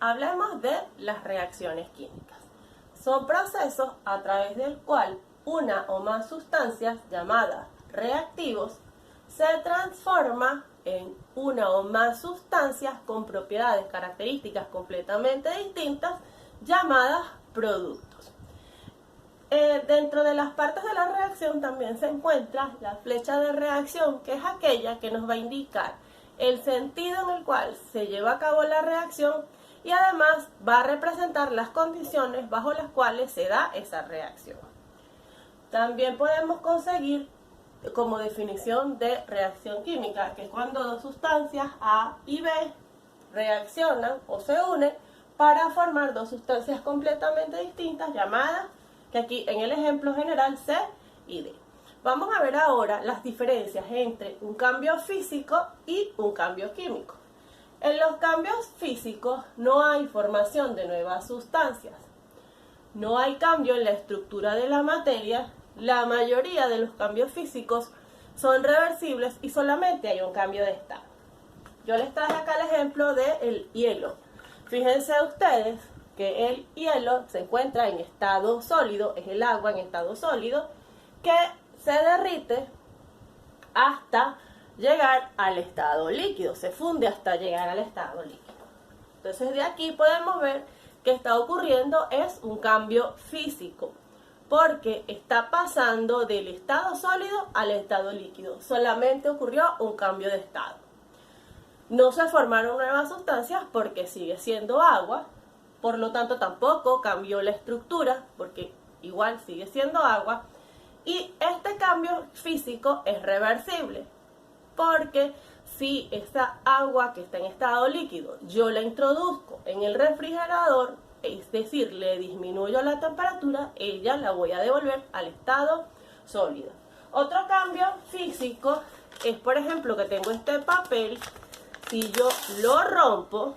hablemos de las reacciones químicas. Son procesos a través del cual una o más sustancias llamadas reactivos se transforma en una o más sustancias con propiedades, características completamente distintas llamadas productos. Dentro de las partes de la reacción también se encuentra la flecha de reacción, que es aquella que nos va a indicar el sentido en el cual se lleva a cabo la reacción y además va a representar las condiciones bajo las cuales se da esa reacción. También podemos conseguir como definición de reacción química, que es cuando dos sustancias A y B reaccionan o se unen para formar dos sustancias completamente distintas llamadas, que aquí en el ejemplo general, C y D. Vamos a ver ahora las diferencias entre un cambio físico y un cambio químico. En los cambios físicos no hay formación de nuevas sustancias, no hay cambio en la estructura de la materia. La mayoría de los cambios físicos son reversibles y solamente hay un cambio de estado. Yo les traje acá el ejemplo del hielo. Fíjense ustedes que el hielo se encuentra en estado sólido, es el agua en estado sólido, que se derrite hasta llegar al estado líquido, se funde hasta llegar al estado líquido. Entonces de aquí podemos ver que está ocurriendo es un cambio físico, porque está pasando del estado sólido al estado líquido. Solamente ocurrió un cambio de estado. No se formaron nuevas sustancias porque sigue siendo agua, por lo tanto tampoco cambió la estructura porque igual sigue siendo agua. Y este cambio físico es reversible, porque si esa agua que está en estado líquido yo la introduzco en el refrigerador, es decir, le disminuyo la temperatura, ella la voy a devolver al estado sólido. Otro cambio físico es, por ejemplo, que tengo este papel. Si yo lo rompo,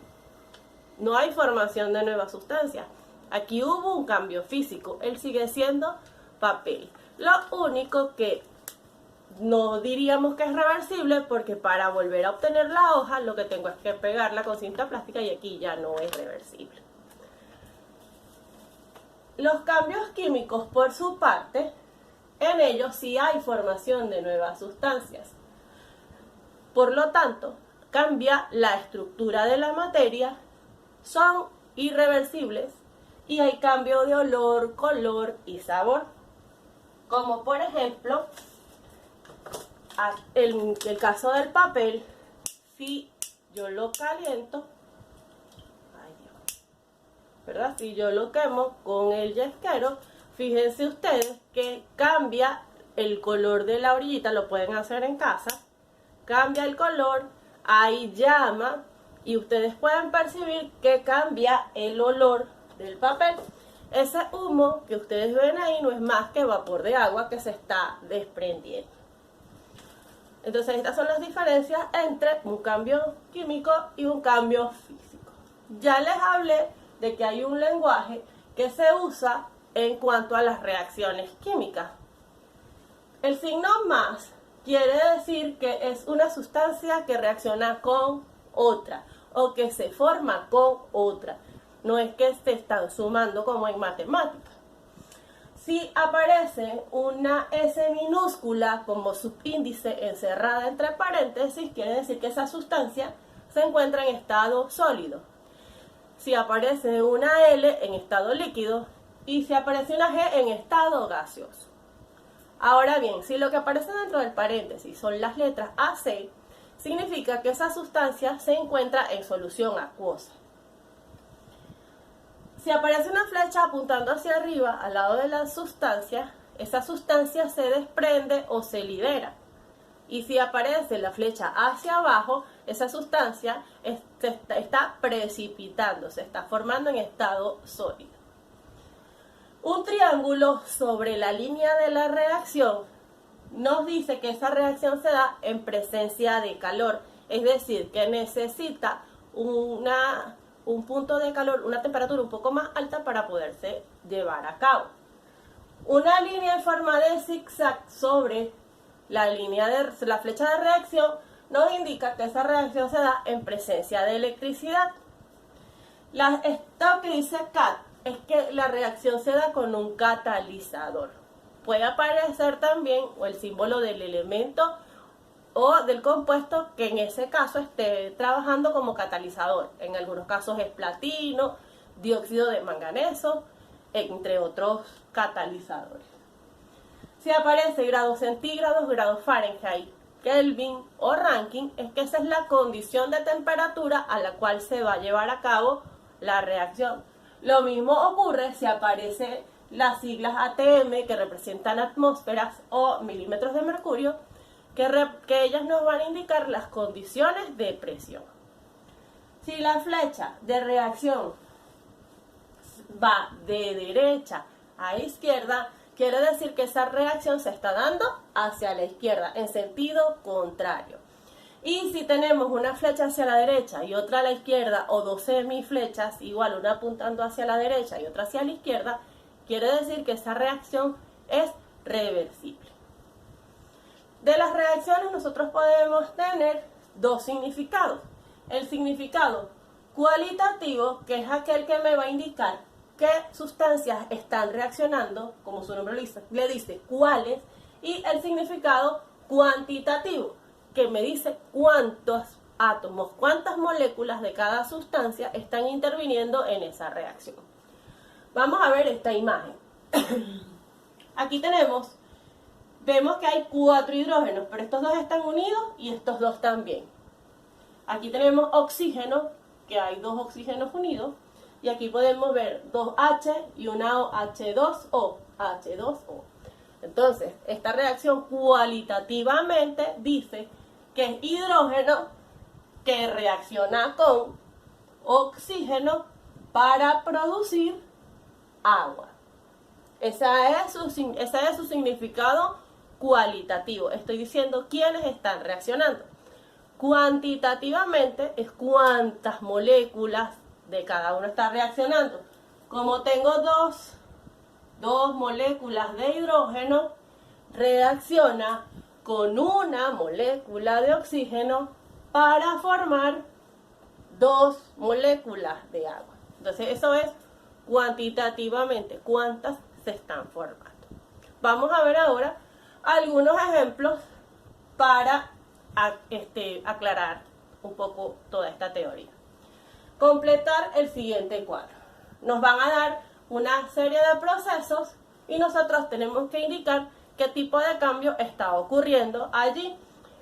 no hay formación de nuevas sustancias. Aquí hubo un cambio físico, él sigue siendo papel. Lo único que no diríamos que es reversible, porque para volver a obtener la hoja lo que tengo es que pegarla con cinta plástica y aquí ya no es reversible. Los cambios químicos, por su parte, en ellos sí hay formación de nuevas sustancias. Por lo tanto, cambia la estructura de la materia, son irreversibles y hay cambio de olor, color y sabor. Como por ejemplo, en el caso del papel, si yo lo caliento, ¿verdad? Si yo lo quemo con el yesquero, fíjense ustedes que cambia el color de la orillita, lo pueden hacer en casa, cambia el color, hay llama y ustedes pueden percibir que cambia el olor del papel. Ese humo que ustedes ven ahí no es más que vapor de agua que se está desprendiendo. Entonces estas son las diferencias entre un cambio químico y un cambio físico. Ya les hablé de que hay un lenguaje que se usa en cuanto a las reacciones químicas. El signo más quiere decir que es una sustancia que reacciona con otra o que se forma con otra. No es que se están sumando como en matemáticas. Si aparece una S minúscula como subíndice encerrada entre paréntesis, quiere decir que esa sustancia se encuentra en estado sólido. Si aparece una L en estado líquido y si aparece una G en estado gaseoso. Ahora bien, si lo que aparece dentro del paréntesis son las letras AC, significa que esa sustancia se encuentra en solución acuosa. Si aparece una flecha apuntando hacia arriba al lado de la sustancia, esa sustancia se desprende o se libera. Y si aparece la flecha hacia abajo, esa sustancia está precipitando, se está formando en estado sólido. Un triángulo sobre la línea de la reacción nos dice que esa reacción se da en presencia de calor, es decir, que necesita un punto de calor, una temperatura un poco más alta para poderse llevar a cabo. Una línea en forma de zigzag sobre la flecha de reacción nos indica que esa reacción se da en presencia de electricidad. Esto que dice cat es que la reacción se da con un catalizador. Puede aparecer también o el símbolo del elemento o del compuesto que en ese caso esté trabajando como catalizador. En algunos casos es platino, dióxido de manganeso, entre otros catalizadores. Si aparece grados centígrados, grados Fahrenheit, Kelvin o Rankine, es que esa es la condición de temperatura a la cual se va a llevar a cabo la reacción. Lo mismo ocurre si aparece las siglas ATM, que representan atmósferas, o milímetros de mercurio, que ellas nos van a indicar las condiciones de presión. Si la flecha de reacción va de derecha a izquierda, quiere decir que esa reacción se está dando hacia la izquierda, en sentido contrario. Y si tenemos una flecha hacia la derecha y otra a la izquierda, o dos semiflechas, igual una apuntando hacia la derecha y otra hacia la izquierda, quiere decir que esa reacción es reversible. De las reacciones nosotros podemos tener dos significados. El significado cualitativo, que es aquel que me va a indicar qué sustancias están reaccionando, como su nombre le dice, cuáles, y el significado cuantitativo, que me dice cuántos átomos, cuántas moléculas de cada sustancia están interviniendo en esa reacción. Vamos a ver esta imagen. Aquí vemos que hay 4 hidrógenos, pero estos dos están unidos y estos dos también. Aquí tenemos oxígeno, que hay 2 oxígenos unidos, y aquí podemos ver 2H y una O, H2O, H2O. Entonces, esta reacción cualitativamente dice que es hidrógeno que reacciona con oxígeno para producir agua. Ese es su significado cualitativo. Estoy diciendo quiénes están reaccionando. Cuantitativamente es cuántas moléculas de cada uno está reaccionando. Como tengo dos moléculas de hidrógeno, reacciona con una molécula de oxígeno para formar 2 moléculas de agua. Entonces eso es cuantitativamente cuántas se están formando. Vamos a ver ahora algunos ejemplos para aclarar un poco toda esta teoría. Completar el siguiente cuadro. Nos van a dar una serie de procesos y nosotros tenemos que indicar qué tipo de cambio está ocurriendo allí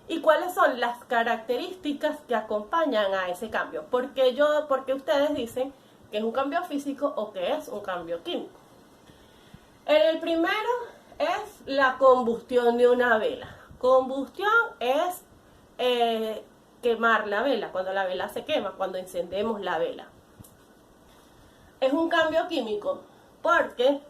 y cuáles son las características que acompañan a ese cambio. Porque ustedes dicen que es un cambio físico o que es un cambio químico. El primero es la combustión de una vela. Combustión es quemar la vela, cuando la vela se quema, cuando encendemos la vela. Es un cambio químico porque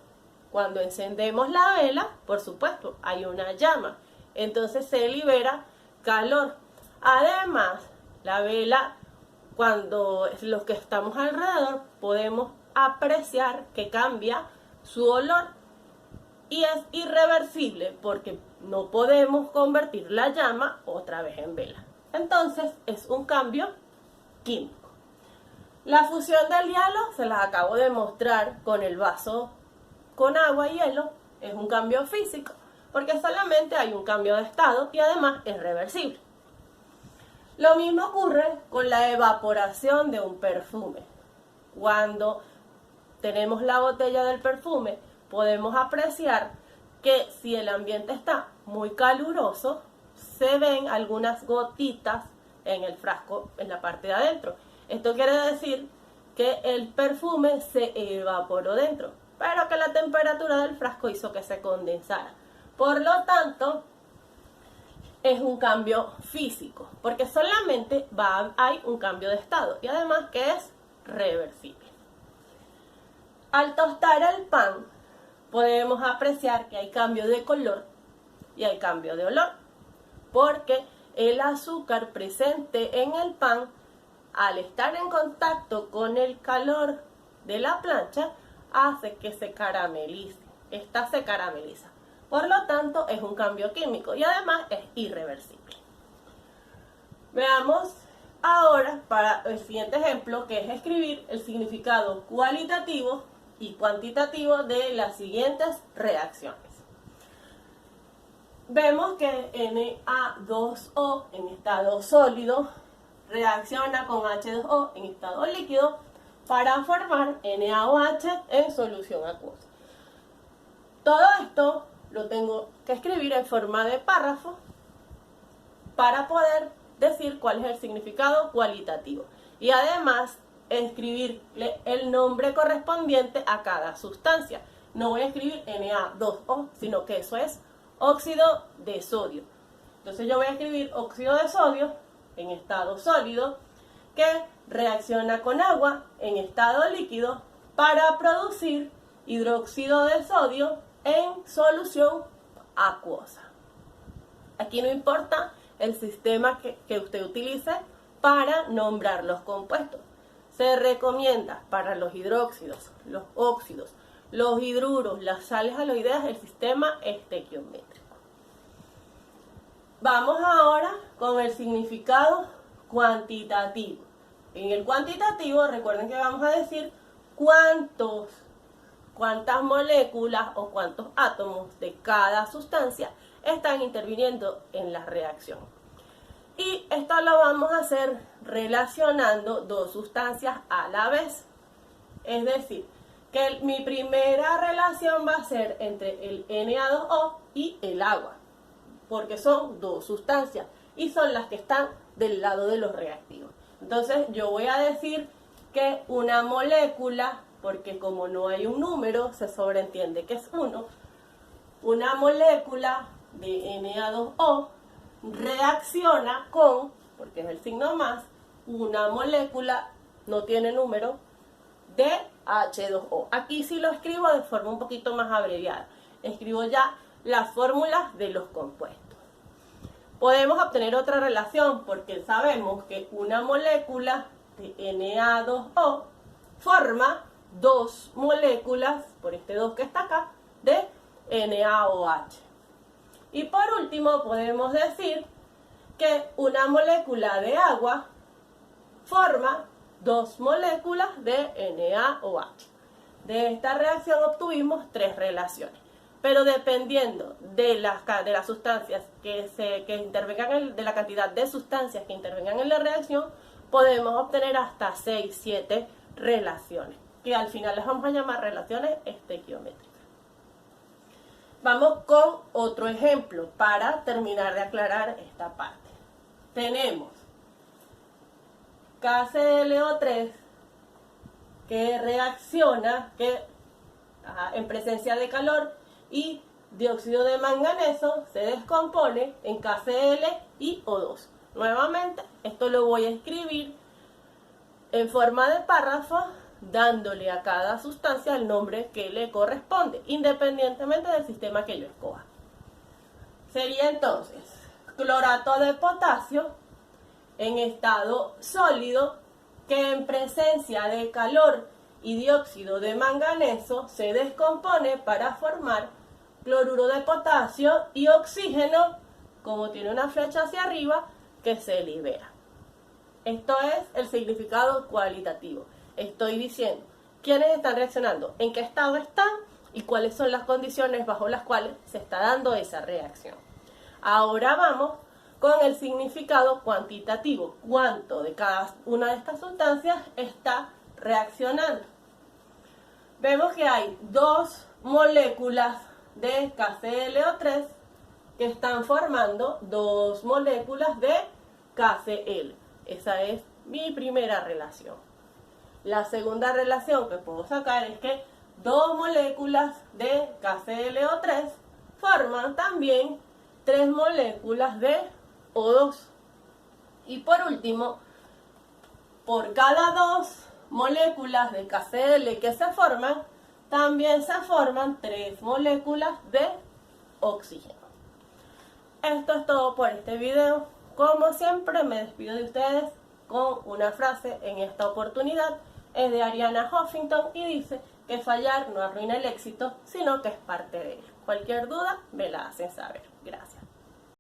cuando encendemos la vela, por supuesto, hay una llama. Entonces se libera calor. Además, la vela, cuando los que estamos alrededor, podemos apreciar que cambia su olor. Y es irreversible porque no podemos convertir la llama otra vez en vela. Entonces, es un cambio químico. La fusión del hielo, se las acabo de mostrar con el vaso con agua y hielo, es un cambio físico, porque solamente hay un cambio de estado y además es reversible. Lo mismo ocurre con la evaporación de un perfume. Cuando tenemos la botella del perfume, podemos apreciar que si el ambiente está muy caluroso, se ven algunas gotitas en el frasco, en la parte de adentro. Esto quiere decir que el perfume se evaporó dentro, pero que la temperatura del frasco hizo que se condensara. Por lo tanto, es un cambio físico, porque solamente hay un cambio de estado y además que es reversible. Al tostar el pan, podemos apreciar que hay cambio de color y hay cambio de olor, porque el azúcar presente en el pan, al estar en contacto con el calor de la plancha, hace que se caramelice. Esta se carameliza. Por lo tanto, es un cambio químico y además es irreversible. Veamos ahora para el siguiente ejemplo, que es escribir el significado cualitativo y cuantitativo de las siguientes reacciones. Vemos que Na2O en estado sólido reacciona con H2O en estado líquido para formar NaOH en solución acuosa. Todo esto lo tengo que escribir en forma de párrafo para poder decir cuál es el significado cualitativo y además escribirle el nombre correspondiente a cada sustancia. No voy a escribir Na2O, sino que eso es óxido de sodio. Entonces yo voy a escribir óxido de sodio en estado sólido que reacciona con agua en estado líquido para producir hidróxido de sodio en solución acuosa. Aquí no importa el sistema que usted utilice para nombrar los compuestos. Se recomienda para los hidróxidos, los óxidos, los hidruros, las sales aloideas, el sistema estequiométrico. Vamos ahora con el significado cuantitativo. En el cuantitativo, recuerden que vamos a decir cuántas moléculas o cuántos átomos de cada sustancia están interviniendo en la reacción. Y esto lo vamos a hacer relacionando dos sustancias a la vez. Es decir, que mi primera relación va a ser entre el Na2O y el agua, porque son dos sustancias y son las que están del lado de los reactivos. Entonces yo voy a decir que una molécula, porque como no hay un número, se sobreentiende que es uno, una molécula de Na2O reacciona con, porque es el signo más, una molécula, no tiene número, de H2O. Aquí sí lo escribo de forma un poquito más abreviada. Escribo ya las fórmulas de los compuestos. Podemos obtener otra relación porque sabemos que una molécula de Na2O forma dos moléculas, por este 2 que está acá, de NaOH. Y por último podemos decir que una molécula de agua forma dos moléculas de NaOH. De esta reacción obtuvimos tres relaciones. Pero dependiendo de las sustancias que intervengan, de la cantidad de sustancias que intervengan en la reacción, podemos obtener hasta 6, 7 relaciones, que al final las vamos a llamar relaciones estequiométricas. Vamos con otro ejemplo para terminar de aclarar esta parte. Tenemos KClO3 que reacciona en presencia de calor y dióxido de manganeso se descompone en KCl y O2. Nuevamente, esto lo voy a escribir en forma de párrafo, dándole a cada sustancia el nombre que le corresponde, independientemente del sistema que yo escoja. Sería entonces clorato de potasio en estado sólido que en presencia de calor y dióxido de manganeso se descompone para formar cloruro de potasio y oxígeno, como tiene una flecha hacia arriba, que se libera. Esto es el significado cualitativo. Estoy diciendo quiénes están reaccionando, en qué estado están y cuáles son las condiciones bajo las cuales se está dando esa reacción. Ahora vamos con el significado cuantitativo. ¿Cuánto de cada una de estas sustancias está reaccionando? Vemos que hay dos moléculas de KClO3 que están formando dos moléculas de KCl. Esa es mi primera relación. La segunda relación que puedo sacar es que dos moléculas de KClO3 forman también tres moléculas de O2. Y por último, por cada dos moléculas de KCl que se forman, también se forman tres moléculas de oxígeno. Esto es todo por este video. Como siempre, me despido de ustedes con una frase. En esta oportunidad es de Arianna Huffington y dice que fallar no arruina el éxito, sino que es parte de él. Cualquier duda me la hacen saber. Gracias.